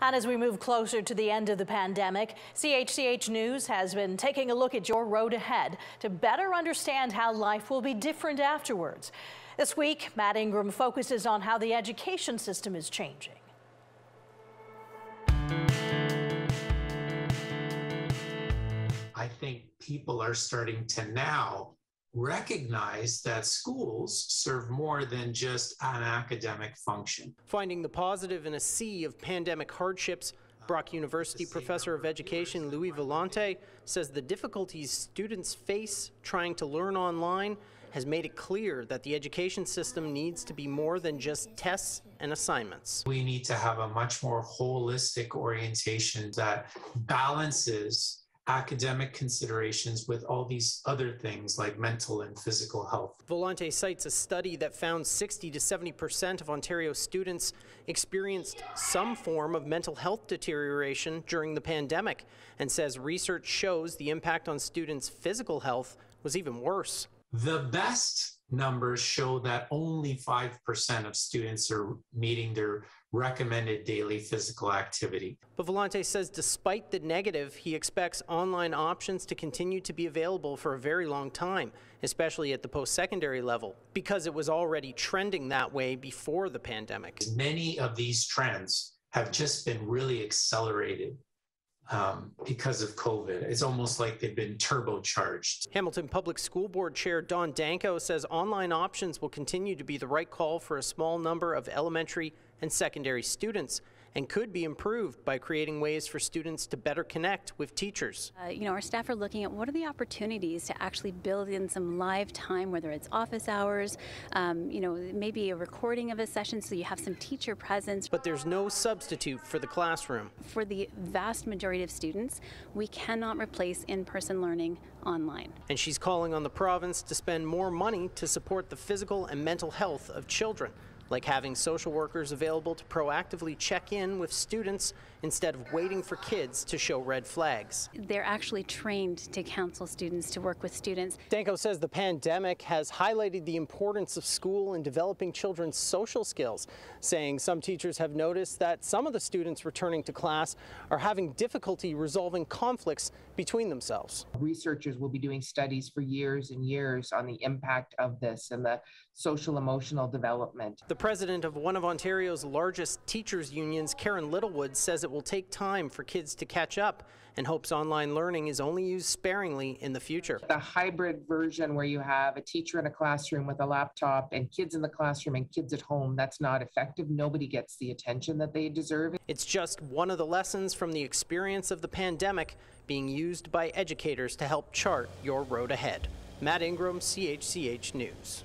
And as we move closer to the end of the pandemic, CHCH News has been taking a look at your road ahead to better understand how life will be different afterwards. This week, Matt Ingram focuses on how the education system is changing. I think people are starting to now recognize that schools serve more than just an academic function. Finding the positive in a sea of pandemic hardships, Brock University professor of education Louis Volante says the difficulties students face trying to learn online has made it clear that the education system needs to be more than just tests and assignments. We need to have a much more holistic orientation that balances academic considerations with all these other things like mental and physical health. Volante cites a study that found 60 to 70% of Ontario students experienced some form of mental health deterioration during the pandemic, and says research shows the impact on students' physical health was even worse. The best numbers show that only 5% of students are meeting their recommended daily physical activity. But Volante says despite the negative, he expects online options to continue to be available for a very long time, especially at the post-secondary level, because it was already trending that way before the pandemic. Many of these trends have just been really accelerated because of COVID. It's almost like they've been turbocharged. Hamilton Public School Board Chair Don Danko says online options will continue to be the right call for a small number of elementary and secondary students, and could be improved by creating ways for students to better connect with teachers. Our staff are looking at what are the opportunities to actually build in some live time, whether it's office hours, maybe a recording of a session so you have some teacher presence. But there's no substitute for the classroom. For the vast majority of students, we cannot replace in-person learning online. And she's calling on the province to spend more money to support the physical and mental health of children, like having social workers available to proactively check in with students instead of waiting for kids to show red flags. They're actually trained to counsel students, to work with students. Danko says the pandemic has highlighted the importance of school in developing children's social skills, saying some teachers have noticed that some of the students returning to class are having difficulty resolving conflicts between themselves. Researchers will be doing studies for years and years on the impact of this and the social emotional development. The president of one of Ontario's largest teachers unions, Karen Littlewood, says it will take time for kids to catch up and hopes online learning is only used sparingly in the future. The hybrid version where you have a teacher in a classroom with a laptop and kids in the classroom and kids at home, that's not effective. Nobody gets the attention that they deserve. It's just one of the lessons from the experience of the pandemic being used by educators to help chart your road ahead. Matt Ingram, CHCH News.